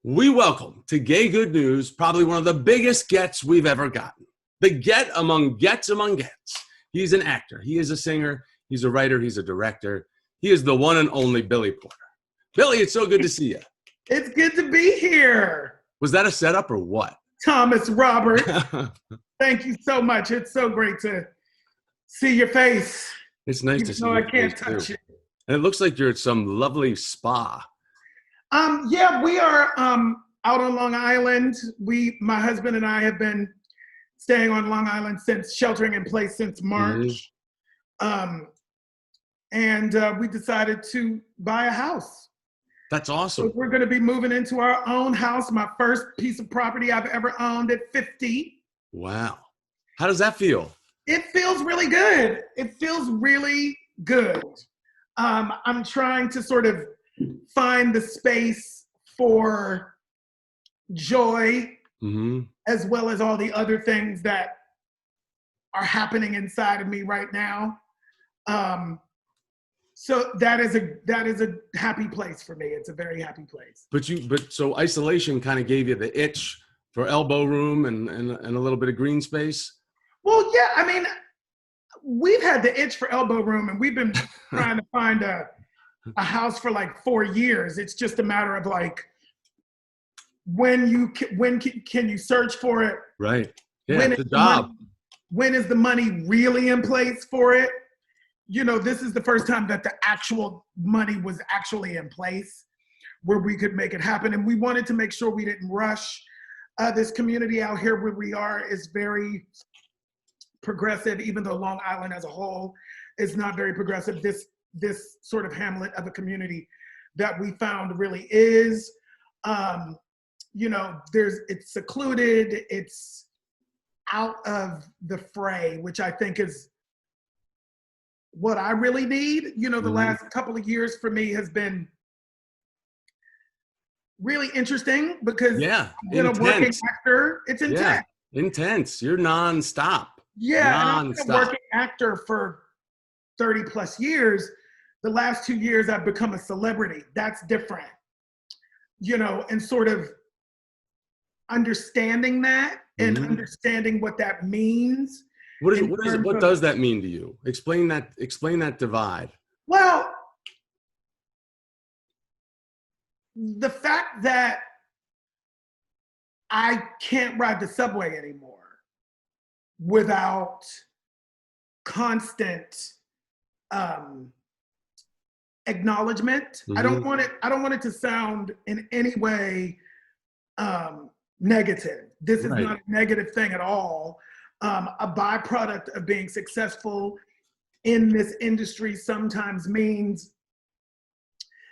We welcome to Gay Good News probably one of the biggest gets we've ever gotten. The get among gets among gets. He's an actor. He is a singer. He's a writer. He's a director. He is the one and only Billy Porter. Billy, it's so good to see you. It's good to be here. Was that a setup or what? Thomas Robert, thank you so much. It's so great to see your face. It's nice to see you. I can't touch too. it. And it looks like you're at some lovely spa. Yeah, we are out on Long Island. My husband and I have been staying on Long Island since sheltering in place since March. And we decided to buy a house. That's awesome. So we're going to be moving into our own house, my first piece of property I've ever owned at 50. Wow. How does that feel? It feels really good. It feels really good. I'm trying to sort of find the space for joy, as well as all the other things that are happening inside of me right now. So that is a happy place for me. It's a very happy place. But so isolation kind of gave you the itch for elbow room and a little bit of green space? Well, yeah, I mean, we've had the itch for elbow room, and we've been trying to find a house for like 4 years. It's just a matter of like, when can you search for it? Right. Yeah, it's a job. When is the money really in place for it? You know, this is the first time that the actual money was actually in place where we could make it happen. And we wanted to make sure we didn't rush. This community out here where we are is very progressive, even though Long Island as a whole is not very progressive. This sort of hamlet of a community that we found really is. You know, it's secluded, it's out of the fray, which I think is what I really need. You know, the last couple of years for me has been really interesting because being a working actor, it's intense. Yeah, intense. You're nonstop. Yeah, and I've been a working actor for 30 plus years. The last 2 years I've become a celebrity. That's different. You know, and sort of understanding that and understanding what that means. What does that mean to you? Explain that divide. Well, the fact that I can't ride the subway anymore without constant acknowledgement. I don't want it to sound in any way negative. This is not a negative thing at all. A byproduct of being successful in this industry sometimes means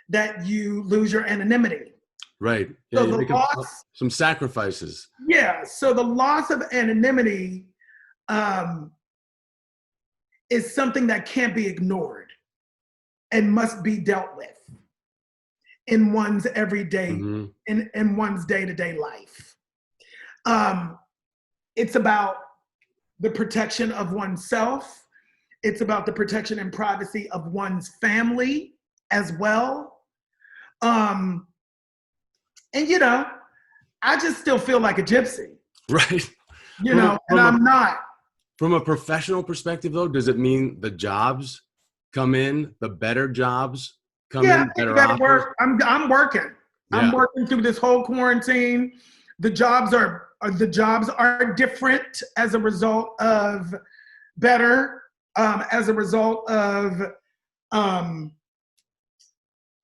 that you lose your anonymity. Right. Yeah, so you the make loss, some sacrifices. Yeah. So the loss of anonymity is something that can't be ignored and must be dealt with in one's everyday, in one's day-to-day life. It's about the protection of oneself. It's about the protection and privacy of one's family as well. And you know, I just still feel like a gypsy. Right. You know, and I'm not. From a professional perspective though, does it mean the jobs come in, the better jobs come in? Better work. I'm working. Yeah. I'm working through this whole quarantine. The jobs are different as a result of as a result of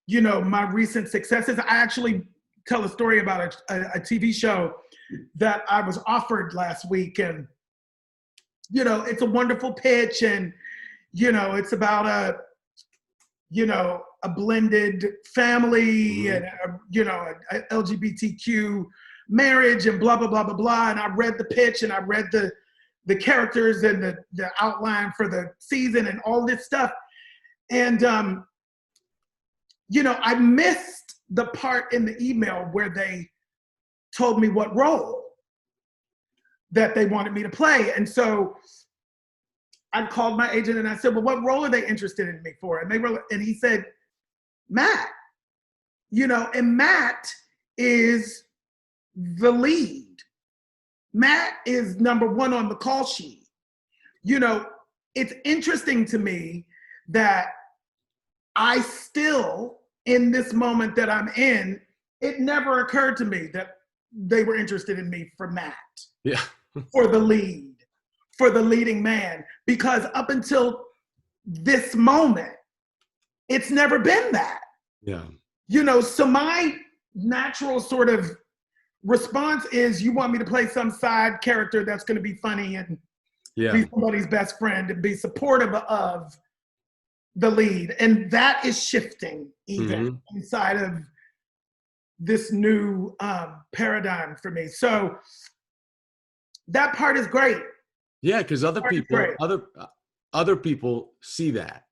you know, my recent successes. I actually tell a story about a TV show that I was offered last week, and you know, it's a wonderful pitch, and you know, it's about a blended family and a LGBTQ marriage and blah blah blah blah blah. And I read the pitch and I read the characters and the outline for the season and all this stuff, and you know, I missed the part in the email where they told me what role that they wanted me to play. And so I called my agent and I said, well, what role are they interested in me for? And he said, Matt. You know, and Matt is the lead. Matt is number one on the call sheet. You know, it's interesting to me that I still, in this moment that I'm in, it never occurred to me that they were interested in me for Matt. Yeah. For the lead, for the leading man, because up until this moment, it's never been that. Yeah. You know, so my natural sort of response is, you want me to play some side character that's going to be funny and be somebody's best friend and be supportive of the lead. And that is shifting even inside of this new paradigm for me. So that part is great. Yeah, because other people see that.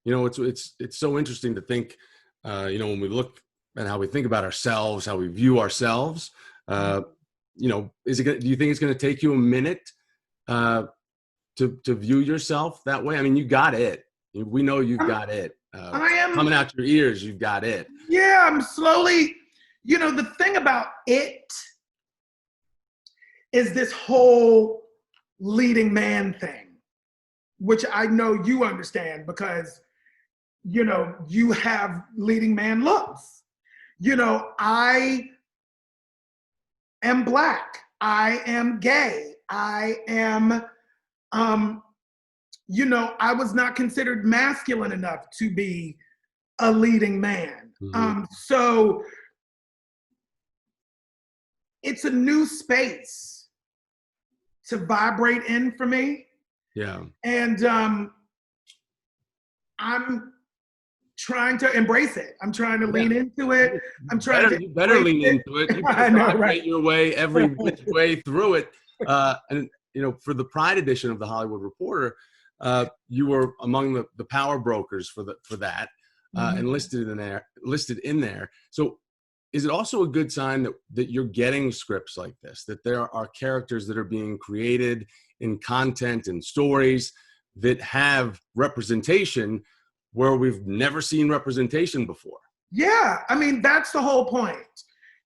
You know, it's so interesting to think. You know, when we look at how we think about ourselves, how we view ourselves. You know, do you think it's going to take you a minute to view yourself that way? I mean, you got it. We know you've got it. I am coming out your ears. You've got it. Yeah, I'm slowly. You know, the thing about it is this whole leading man thing, which I know you understand because, you know, you have leading man looks. You know, I am Black. I am gay. I am, you know, I was not considered masculine enough to be a leading man. So it's a new space to vibrate in for me. Yeah. And I'm trying to embrace it. I'm trying to lean into it. I'm trying to. You better lean into it. You I know, right? Your way every which way through it. And you know, for the Pride edition of the Hollywood Reporter, you were among the power brokers for that, and listed in there. So, is it also a good sign that you're getting scripts like this? That there are characters that are being created in content and stories that have representation where we've never seen representation before? Yeah, I mean, that's the whole point.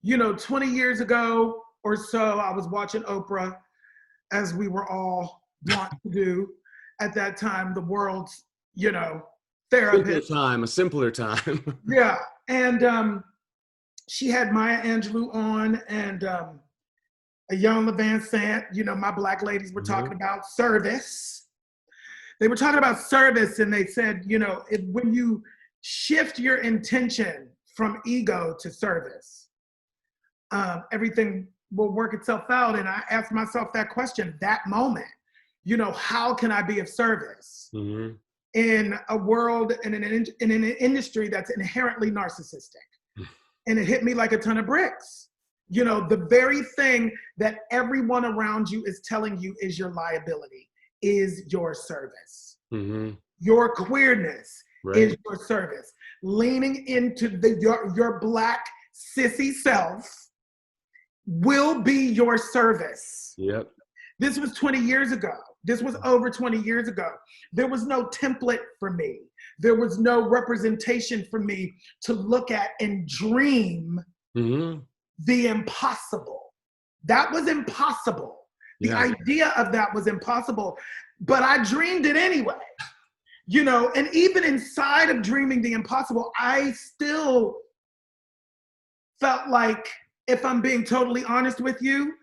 You know, 20 years ago or so, I was watching Oprah, as we were all wont to do at that time, the world's, you know, therapist. A simpler time. Yeah, and she had Maya Angelou on and Ayanna Van Sant. You know, my Black ladies were talking about service. They were talking about service, and they said, you know, when you shift your intention from ego to service, everything will work itself out. And I asked myself that question, that moment, you know, how can I be of service in a world, in an industry that's inherently narcissistic? And it hit me like a ton of bricks. You know, the very thing that everyone around you is telling you is your liability is your service. Your queerness is your service. Leaning into your Black sissy self will be your service. Yep. This was 20 years ago. This was over 20 years ago. There was no template for me. There was no representation for me to look at and dream the impossible. That was impossible. The idea of that was impossible, but I dreamed it anyway. You know, and even inside of dreaming the impossible, I still felt like, if I'm being totally honest with you,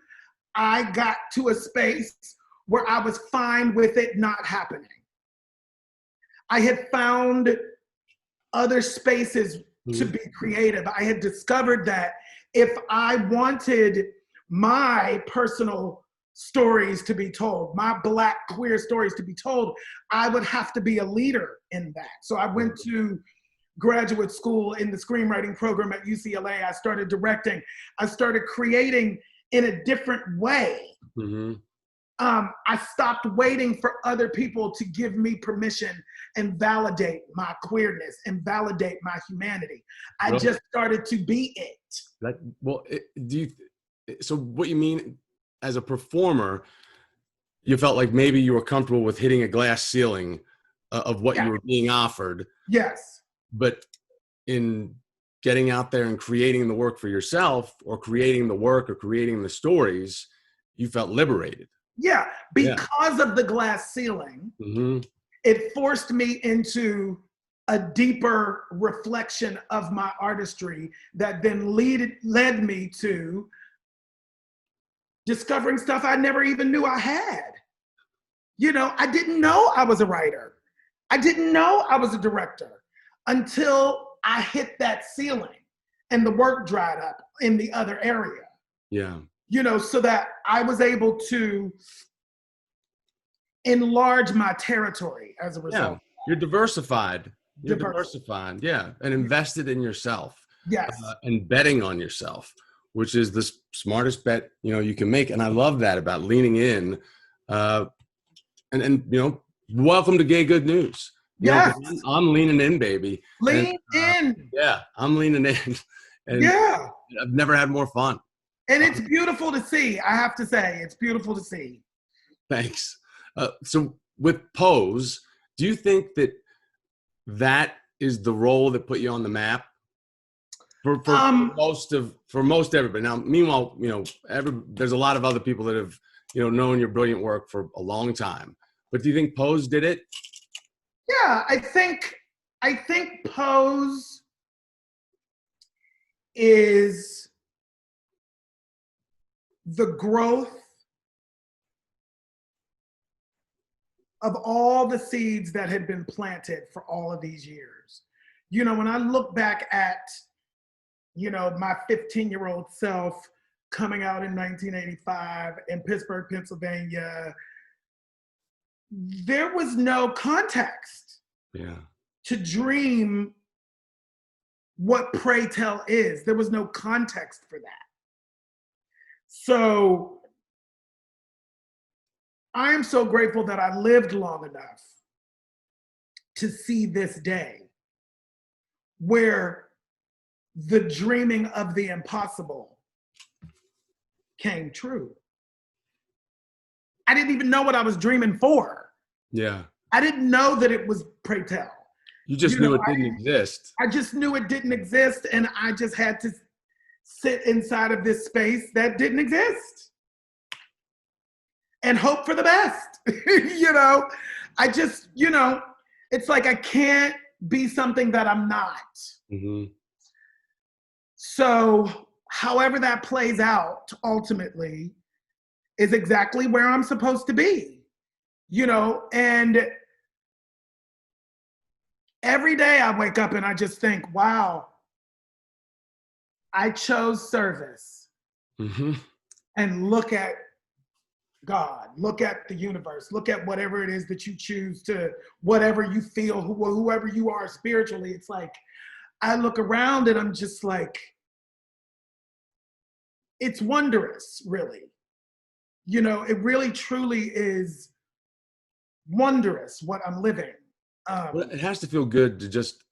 I got to a space where I was fine with it not happening. I had found other spaces to be creative. I had discovered that if I wanted my personal stories to be told, my Black queer stories to be told, I would have to be a leader in that. So I went to graduate school in the screenwriting program at UCLA. I started directing. I started creating in a different way. I stopped waiting for other people to give me permission and validate my queerness and validate my humanity. I just started to be it. So what you mean, as a performer, you felt like maybe you were comfortable with hitting a glass ceiling of what you were being offered. Yes. But in getting out there and creating the work for yourself, or creating the work or creating the stories, you felt liberated. Yeah, because of the glass ceiling, it forced me into a deeper reflection of my artistry that then led me to discovering stuff I never even knew I had. You know, I didn't know I was a writer. I didn't know I was a director until I hit that ceiling and the work dried up in the other area. Yeah. You know, so that I was able to enlarge my territory as a result. Yeah. You're diversified. You're diversified. Yeah. And invested in yourself. Yes. And betting on yourself, which is the smartest bet, you know, you can make. And I love that about leaning in. And you know, welcome to Gay Good News. You Yes. know, I'm leaning in, baby. Lean in. Yeah, I'm leaning in. And yeah. I've never had more fun. And it's beautiful to see. I have to say, it's beautiful to see. Thanks. So with Pose, do you think that that is the role that put you on the map for most everybody? Now, meanwhile, you know, there's a lot of other people that have, you know, known your brilliant work for a long time. But do you think Pose did it? Yeah, I think Pose is the growth of all the seeds that had been planted for all of these years. You know, when I look back at, you know, my 15-year-old self coming out in 1985 in Pittsburgh, Pennsylvania, there was no context to dream what Pray Tell is. There was no context for that. So I am so grateful that I lived long enough to see this day where the dreaming of the impossible came true. I didn't even know what I was dreaming for. Yeah. I didn't know that it was Pray Tell. You just knew it didn't exist. I just knew it didn't exist, and I just had to sit inside of this space that didn't exist and hope for the best. You know, I just, you know, it's like I can't be something that I'm not. So however that plays out ultimately is exactly where I'm supposed to be, you know, and every day I wake up and I just think, wow, I chose service. And look at God, look at the universe, look at whatever it is that you choose to, whatever you feel, whoever you are spiritually. It's like, I look around and I'm just like, it's wondrous, really. You know, it really truly is wondrous what I'm living. Well, it has to feel good to just,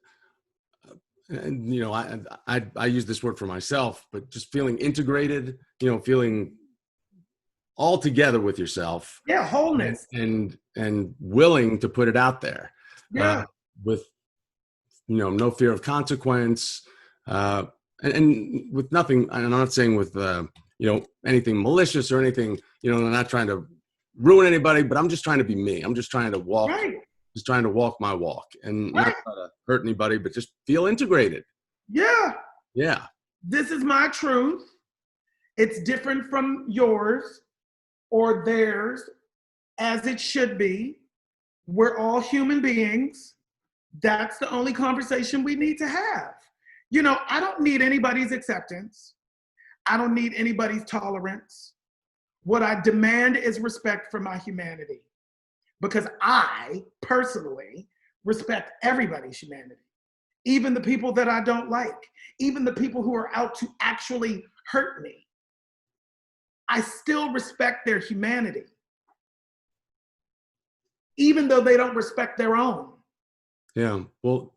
and you know, I use this word for myself, but just feeling integrated, you know, feeling all together with yourself. Yeah, wholeness. And willing to put it out there. Yeah. With, you know, no fear of consequence, and with nothing. And I'm not saying with you know, anything malicious or anything. You know, I'm not trying to ruin anybody, but I'm just trying to be me. I'm just trying to walk. Right. Just trying to walk my walk and not try to hurt anybody, but just feel integrated. Yeah. Yeah. This is my truth. It's different from yours or theirs, as it should be. We're all human beings. That's the only conversation we need to have. You know, I don't need anybody's acceptance. I don't need anybody's tolerance. What I demand is respect for my humanity, because I personally respect everybody's humanity, even the people that I don't like, even the people who are out to actually hurt me. I still respect their humanity, even though they don't respect their own. Yeah. Well,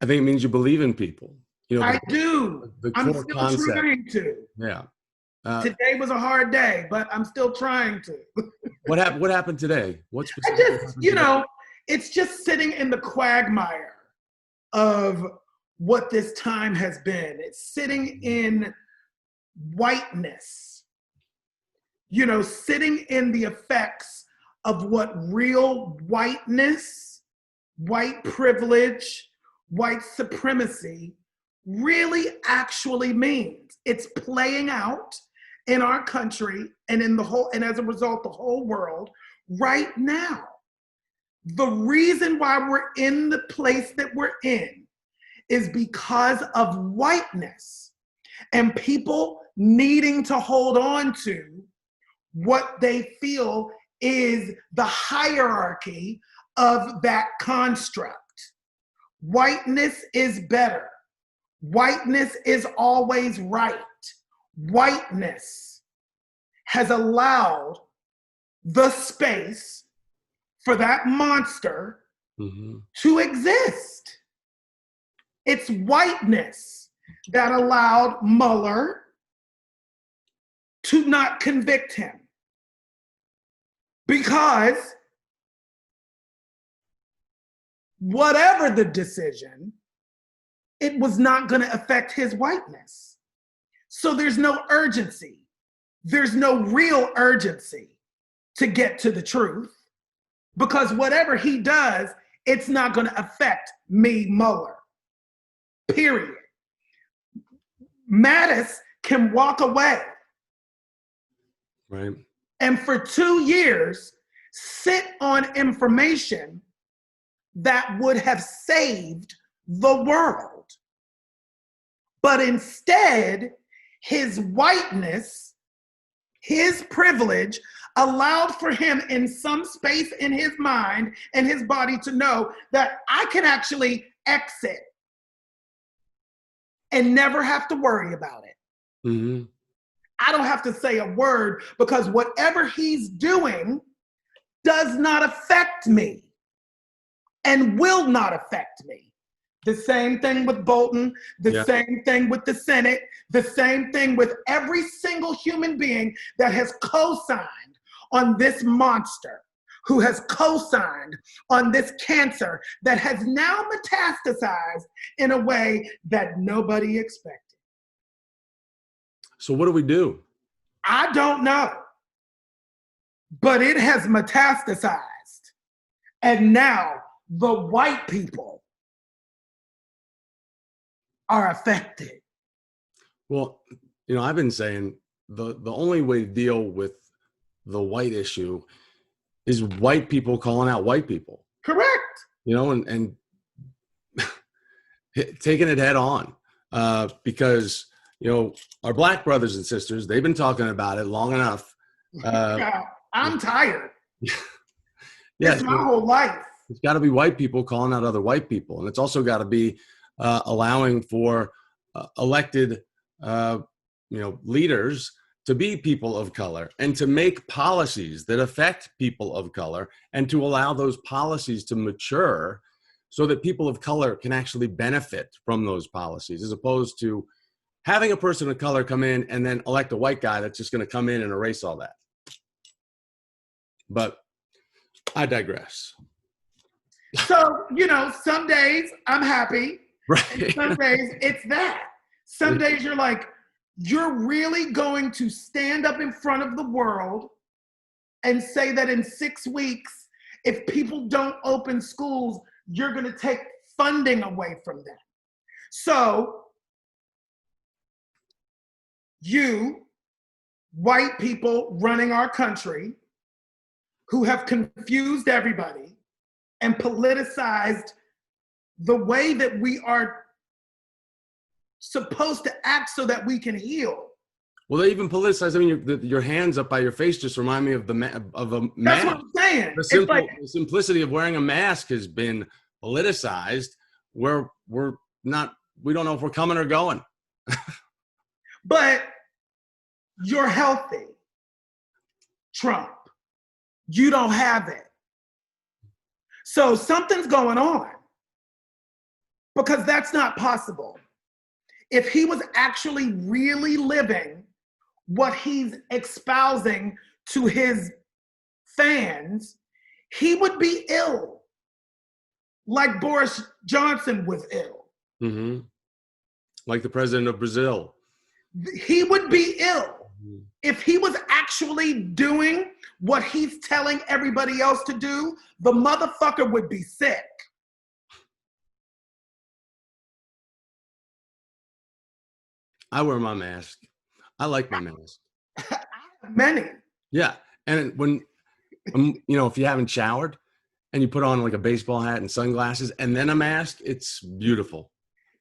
I think it means you believe in people. You know, I do. I'm still concept. trying to. Yeah. Today was a hard day, but I'm still trying to. What happened today? What I just, you know, it's just sitting in the quagmire of what this time has been. It's sitting in whiteness, sitting in the effects of what real whiteness, white privilege, white supremacy really actually means. It's playing out in our country and and as a result, the whole world right now. The reason why we're in the place that we're in is because of whiteness and people needing to hold on to what they feel is the hierarchy of that construct. Whiteness is better. Whiteness is always right. Whiteness has allowed the space for that monster to exist. It's whiteness that allowed Mueller to not convict him. Because whatever the decision, it was not going to affect his whiteness. So there's no urgency. There's no real urgency to get to the truth, because whatever he does, it's not going to affect me, Mueller. Period. Mattis can walk away. Right. And for 2 years, sit on information that would have saved the world. But instead, his whiteness, his privilege, allowed for him in some space in his mind and his body to know that I can actually exit and never have to worry about it. Mm-hmm. I don't have to say a word because whatever he's doing does not affect me and will not affect me. The same thing with Bolton, the same thing with the Senate, the same thing with every single human being that has co-signed on this monster, who has co-signed on this cancer that has now metastasized in a way that nobody expected. So what do we do? I don't know, but it has metastasized. And now the white people are affected. Well, I've been saying the only way to deal with the white issue is white people calling out white people. Correct. And taking it head on, because our black brothers and sisters, they've been talking about it long enough. I'm tired. Yeah, it's my whole life. It's got to be white people calling out other white people, and it's also got to be allowing for elected, leaders to be people of color and to make policies that affect people of color, and to allow those policies to mature so that people of color can actually benefit from those policies, as opposed to having a person of color come in and then elect a white guy that's just going to come in and erase all that. But I digress. So, some days I'm happy. Right. And some days it's that. Some days you're like, you're really going to stand up in front of the world and say that in 6 weeks, if people don't open schools, you're going to take funding away from them. So you, white people running our country, who have confused everybody and politicized the way that we are supposed to act so that we can heal. Well, they even politicize. I mean, your hands up by your face just remind me of a mask. That's what I'm saying. The simplicity of wearing a mask has been politicized, where we don't know if we're coming or going. But you're healthy, Trump. You don't have it. So something's going on, because that's not possible. If he was actually really living what he's espousing to his fans, he would be ill, like Boris Johnson was ill. Mm-hmm. Like the president of Brazil. He would be ill if he was actually doing what he's telling everybody else to do. The motherfucker would be sick. I wear my mask. I like my mask. Many. Yeah. And when, if you haven't showered and you put on like a baseball hat and sunglasses and then a mask, it's beautiful.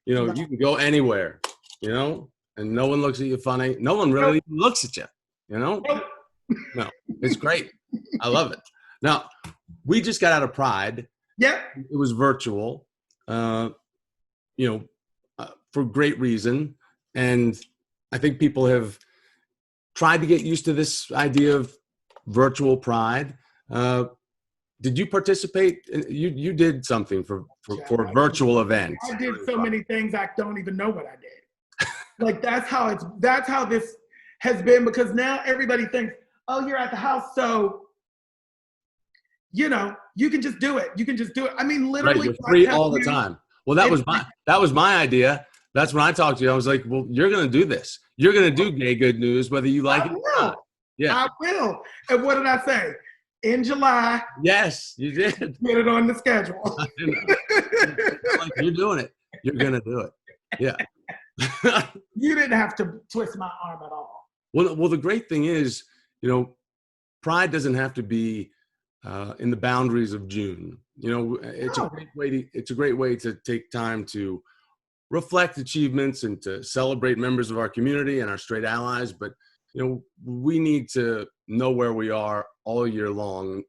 You can go anywhere, and no one looks at you funny. No one really even looks at you, No, it's great. I love it. Now, we just got out of Pride. Yeah. It was virtual, for great reason. And I think people have tried to get used to this idea of virtual Pride. Did you participate? You did something for a virtual event. I did so many things I don't even know what I did. Like that's how this has been, because now everybody thinks, oh, you're at the house, so you can just do it. You can just do it. I mean, literally, right, you're free all the time. Well, that was my idea. That's when I talked to you. I was like, well, you're going to do this. You're going to do Gay Good News, whether you like it or not. Yeah, I will. And what did I say? In July. Yes, you did. Get it on the schedule. Like, you're doing it. You're going to do it. Yeah. You didn't have to twist my arm at all. Well, the great thing is, Pride doesn't have to be in the boundaries of June. It's a great way to take time to reflect achievements and to celebrate members of our community and our straight allies. But, we need to know where we are all year long,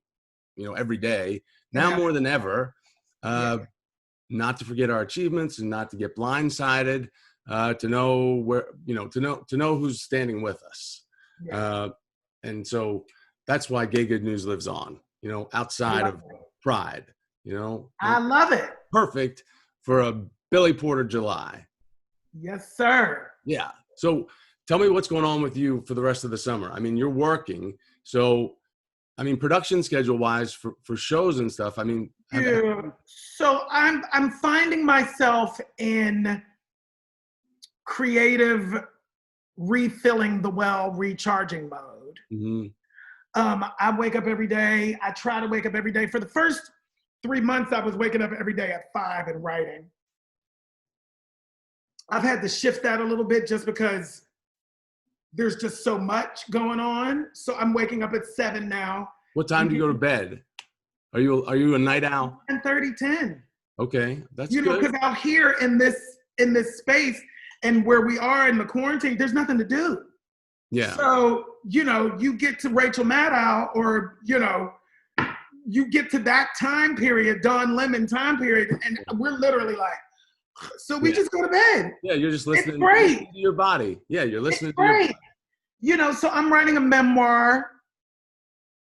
every day, now more than ever, not to forget our achievements and not to get blindsided, to know where, to know who's standing with us. Yeah. And so that's why Gay Good News lives on, outside of Pride, I love it. Perfect for a Billy Porter July. Yes, sir. Yeah. So tell me what's going on with you for the rest of the summer. I mean, you're working. So, production schedule wise for shows and stuff, So I'm finding myself in creative refilling the well, recharging mode. Mm-hmm. I wake up every day. I try to wake up every day. For the first 3 months, I was waking up every day at 5 and writing. I've had to shift that a little bit just because there's just so much going on. So I'm waking up at 7 now. What time do you go to bed? Are you a night owl? 10:30, 10. Okay, that's good. Because out here in this space and where we are in the quarantine, there's nothing to do. Yeah. So, you get to Rachel Maddow or, you get to that time period, Don Lemon time period, and we're literally like, so we just go to bed. Yeah, you're just listening to your body. Yeah, you're listening to your body. So I'm writing a memoir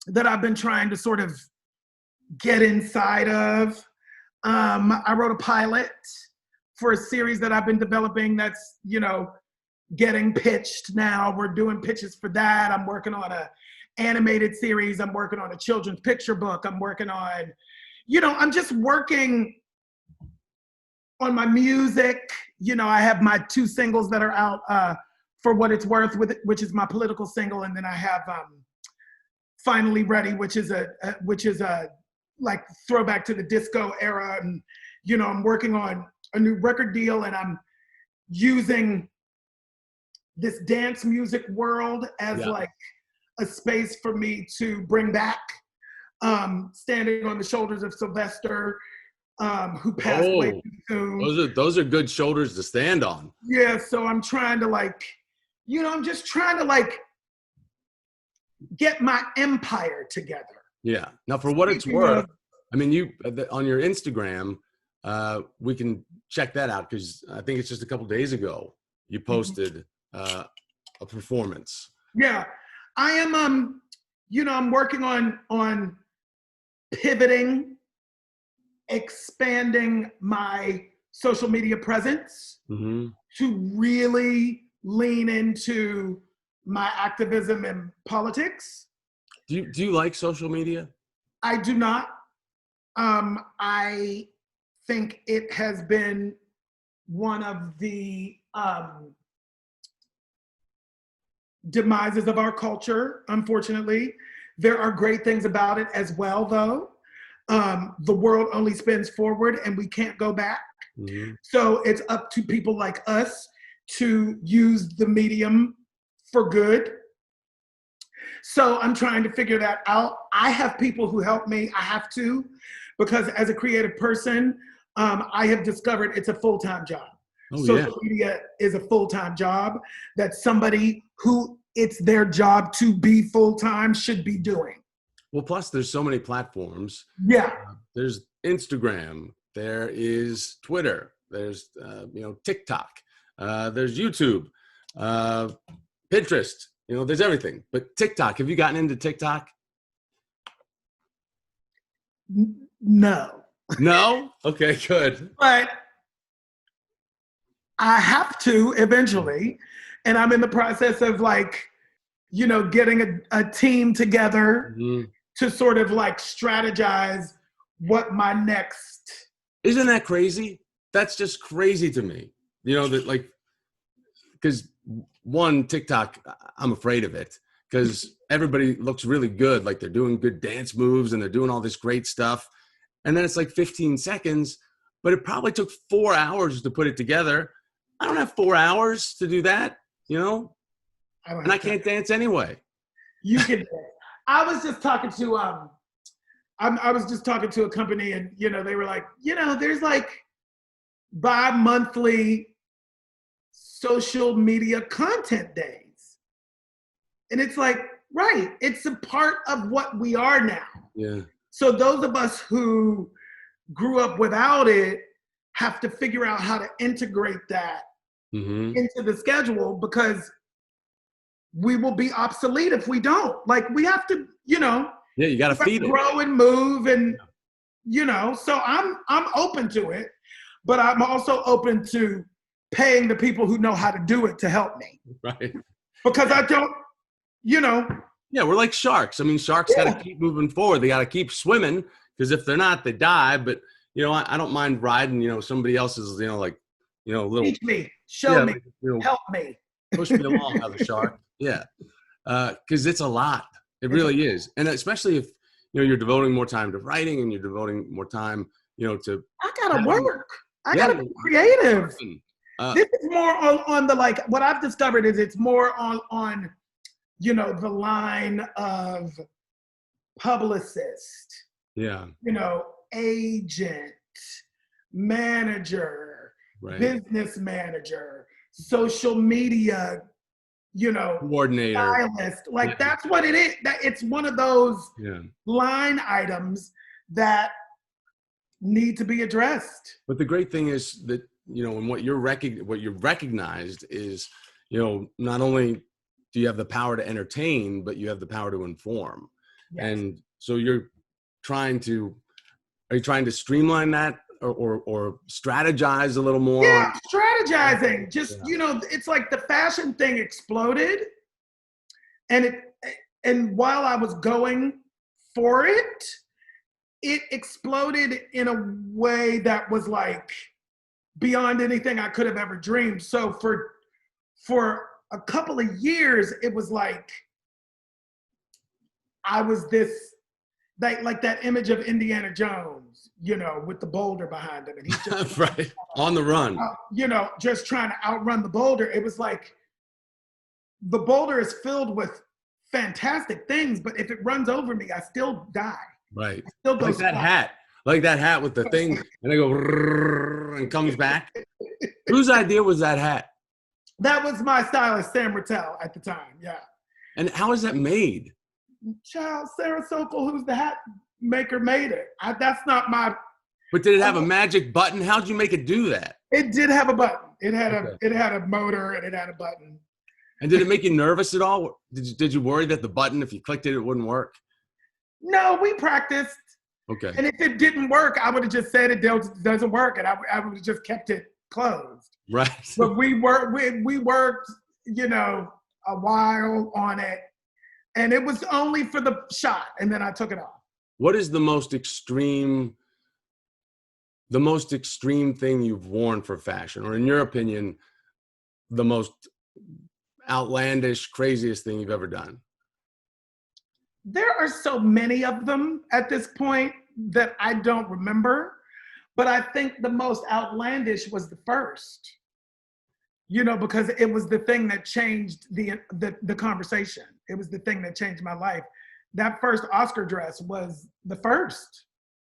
that I've been trying to sort of get inside of. I wrote a pilot for a series that I've been developing that's, getting pitched now. We're doing pitches for that. I'm working on an animated series. I'm working on a children's picture book. I'm working on, I'm just working on my music. I have my 2 singles that are out, For What It's Worth, which is my political single, and then I have Finally Ready, which is a like throwback to the disco era. And I'm working on a new record deal, and I'm using this dance music world as like a space for me to bring back, standing on the shoulders of Sylvester, who passed away too soon. Those are good shoulders to stand on. Yeah, so I'm trying to I'm just trying to get my empire together. Yeah. Now, for what it's worth, you on your Instagram, we can check that out because I think it's just a couple days ago you posted a performance. Yeah, I am. I'm working on pivoting, expanding my social media presence to really lean into my activism and politics. Do you like social media? I do not. I think it has been one of the demises of our culture, unfortunately. There are great things about it as well, though. The world only spins forward and we can't go back. Mm-hmm. So it's up to people like us to use the medium for good. So I'm trying to figure that out. I have people who help me. I have to, because as a creative person, I have discovered it's a full-time job. Oh, Social media is a full-time job that somebody who it's their job to be full-time should be doing. Well, plus there's so many platforms. Yeah. There's Instagram. There is Twitter. There's TikTok. There's YouTube, Pinterest. There's everything. But TikTok, have you gotten into TikTok? No. No? Okay, good. But I have to eventually. And I'm in the process of getting a team together to sort of strategize what my next. Isn't that crazy? That's just crazy to me. Because one, TikTok, I'm afraid of it because everybody looks really good. Like they're doing good dance moves and they're doing all this great stuff. And then it's 15 seconds, but it probably took 4 hours to put it together. I don't have 4 hours to do that, and I can't dance anyway. You can dance. I was just talking to I was just talking to a company and they were like, there's bi-monthly social media content days. And it's right, it's a part of what we are now. Yeah. So those of us who grew up without it have to figure out how to integrate that into the schedule, because we will be obsolete if we don't. We have to, yeah, you got to feed it. Grow and move and, so I'm open to it, but I'm also open to paying the people who know how to do it to help me. Right. Because I don't, Yeah, we're like sharks. I mean, sharks got to keep moving forward. They got to keep swimming, because if they're not, they die. But, I don't mind riding, somebody else's, a little. Teach me, show me, help me. Push me along, other shark. Yeah. Because it's a lot. It really is. And especially if, you're devoting more time to writing and you're devoting more time, to. I got to work. I got to be creative. This is more on the, what I've discovered is it's more on the line of publicist. Yeah. Agent, manager, right. business manager, social media, coordinator, stylist. That's what it is. That it's one of those line items that need to be addressed. But the great thing is that, and what you're recognized is, not only do you have the power to entertain, but you have the power to inform. Yes. And so are you trying to streamline that or strategize a little more? Yeah, strategizing. Just, it's the fashion thing exploded. And while I was going for it, it exploded in a way that was beyond anything I could have ever dreamed. So for a couple of years, it was I was this, that image of Indiana Jones, with the boulder behind him. And he's just right, on the run. Just trying to outrun the boulder. It was the boulder is filled with fantastic things, but if it runs over me, I still die. Right. I still go like that hat with the thing, and I go and comes back. Whose idea was that hat? That was my stylist, Sam Rattel, at the time. Yeah. And how is that made? Child, Sarah Sokol, who's the hat maker, made it. That's not my. But did it have a magic button? How'd you make it do that? It did have a button. It had a motor and it had a button. And did it make you nervous at all? Did you worry that the button, if you clicked it, it wouldn't work? No, we practiced. Okay. And if it didn't work, I would have just said it doesn't work, and I would have just kept it closed. Right. But we worked, a while on it, and it was only for the shot, and then I took it off. What is the most extreme thing you've worn for fashion, or in your opinion, the most outlandish, craziest thing you've ever done? There are so many of them at this point that I don't remember, but I think the most outlandish was the first, because it was the thing that changed the conversation. It was the thing that changed my life. That first Oscar dress was the first.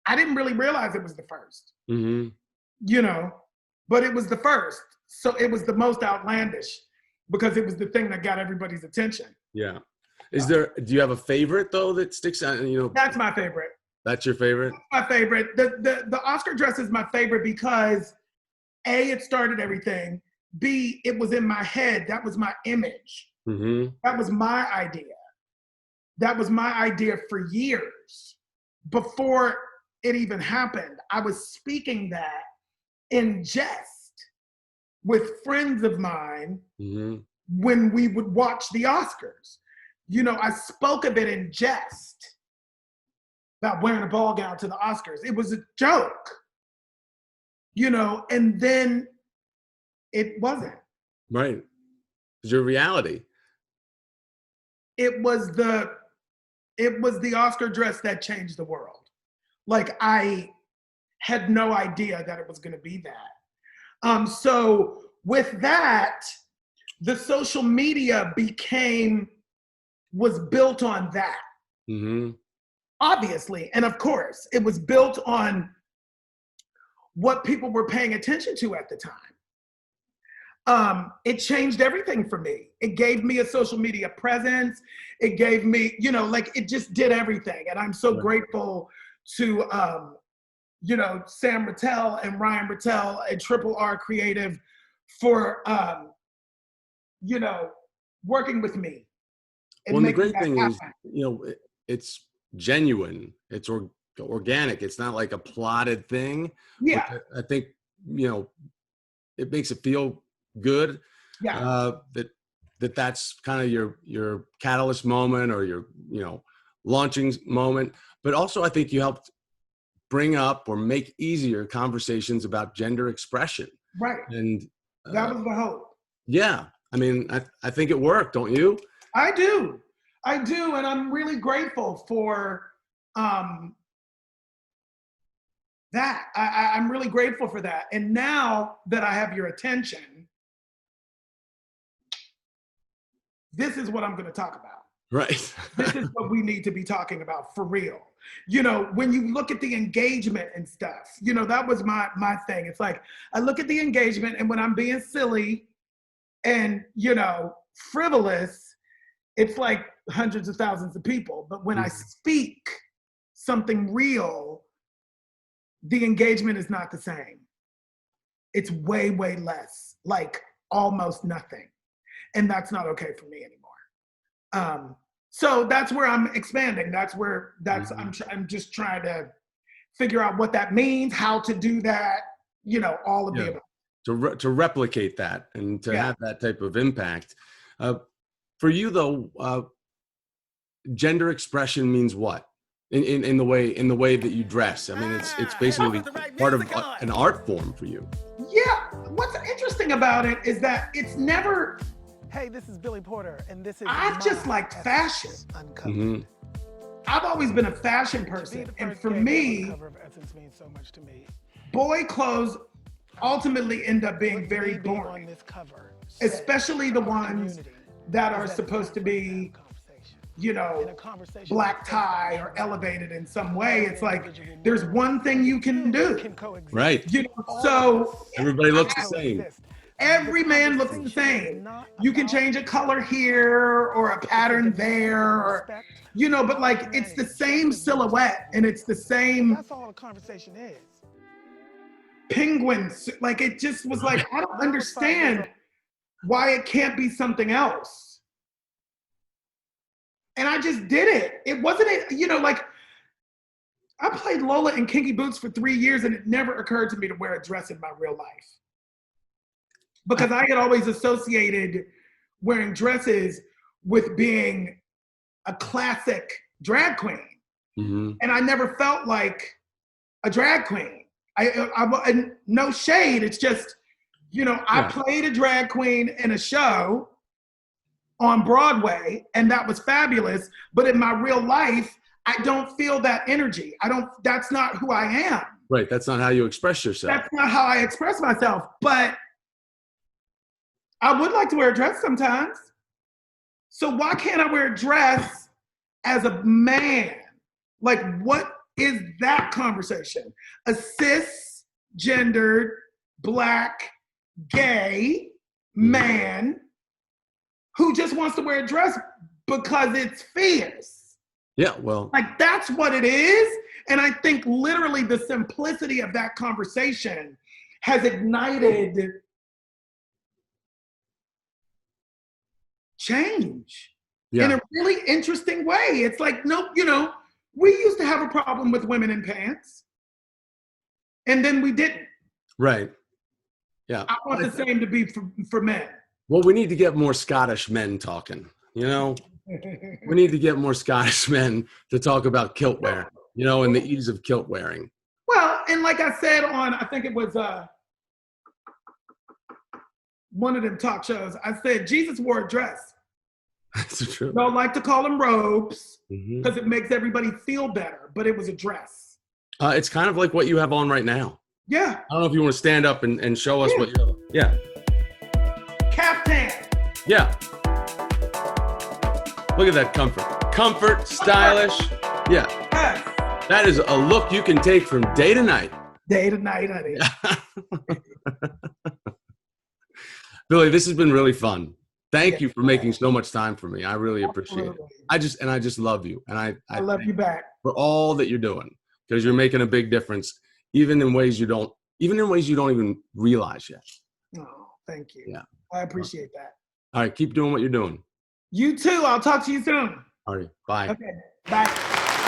I didn't really realize it was the first, but it was the first. So it was the most outlandish because it was the thing that got everybody's attention. Yeah. Do you have a favorite though that sticks out? That's my favorite. That's your favorite? That's my favorite. The Oscar dress is my favorite because A, it started everything. B, it was in my head. That was my image. That was my idea. That was my idea for years. Before it even happened, I was speaking that in jest with friends of mine when we would watch the Oscars. I spoke of it in jest about wearing a ball gown to the Oscars. It was a joke, and then it wasn't. Right. It's your reality. It was the Oscar dress that changed the world. Like, I had no idea that it was going to be that. So with that, the social media was built on that. Obviously. And of course, it was built on what people were paying attention to at the time. It changed everything for me. It gave me a social media presence. It gave me, it just did everything. And I'm so grateful to, Sam Rattel and Ryan Rattel and Triple R Creative for, working with me. Well, the great thing is, it's genuine. It's organic. It's not like a plotted thing. Yeah. I think, it makes it feel good. Yeah. That's kind of your catalyst moment or your, launching moment. But also I think you helped bring up or make easier conversations about gender expression. Right. And that was the hope. Yeah. I mean, I think it worked, don't you? I do. And I'm really grateful for that. I'm really grateful for that. And now that I have your attention, this is what I'm going to talk about. Right. This is what we need to be talking about for real. When you look at the engagement and stuff, that was my thing. It's like, I look at the engagement, and when I'm being silly and, frivolous, it's like hundreds of thousands of people. But when I speak something real, the engagement is not the same. It's way, way less, like almost nothing. And that's not okay for me anymore. So that's where I'm expanding. I'm just trying to figure out what that means, how to do that, all of the above. To replicate that and to have that type of impact. For you though, gender expression means what? In the way that you dress. I mean, it's basically part of an art form for you. Yeah. What's interesting about it is that it's never. Hey, this is Billy Porter, and this is. I've just liked fashion. I've always been a fashion person, and for me, boy clothes ultimately end up being very boring, especially the ones that are supposed to be, black tie or elevated in some way. It's like, there's one thing you can do. Right. So everybody looks the same. Every man looks the same. You can change a color here or a pattern there, or, but like, it's the same silhouette and it's the same. That's all the conversation is. Penguins. Like, it just was like, I don't understand why it can't be something else. And I just did it. It wasn't, like, I played Lola in Kinky Boots for 3 years, and it never occurred to me to wear a dress in my real life. Because I had always associated wearing dresses with being a classic drag queen. And I never felt like a drag queen. I no shade, it's just, You know, I played a drag queen in a show on Broadway, and that was fabulous. But in my real life, I don't feel that energy. That's not who I am. Right. That's not how you express yourself. That's not how I express myself. But I would like to wear a dress sometimes. So why can't I wear a dress as a man? Like, what is that conversation? A cisgendered, Black, gay man who just wants to wear a dress because it's fierce. Yeah, well. Like, that's what it is. And I think literally the simplicity of that conversation has ignited change in a really interesting way. It's like, no, you know, we used to have a problem with women in pants, and then we didn't. Right. Yeah. I want the same to be for men. Well, we need to get more Scottish men talking, you know? We need to get more Scottish men to talk about kilt wearing, you know, and the ease of kilt wearing. Well, and like I said on, I think it was one of them talk shows, I said, Jesus wore a dress. That's true. Don't like to call them robes because it makes everybody feel better, but it was a dress. It's kind of like what you have on right now. Yeah. I don't know if you want to stand up and show us what you have. Yeah. Caftan. Yeah. Look at that comfort. Comfort, stylish. Yeah. Yes. That is a look you can take from day to night. Day to night, honey. Billy, this has been really fun. Thank you for making so much time for me. I really appreciate it. I just love you. And I love you back. For all that you're doing, because you're making a big difference, even in ways you don't even realize yet. Oh, thank you. Yeah. I appreciate that. All right, keep doing what you're doing. You too. I'll talk to you soon. All right, bye. Okay, bye.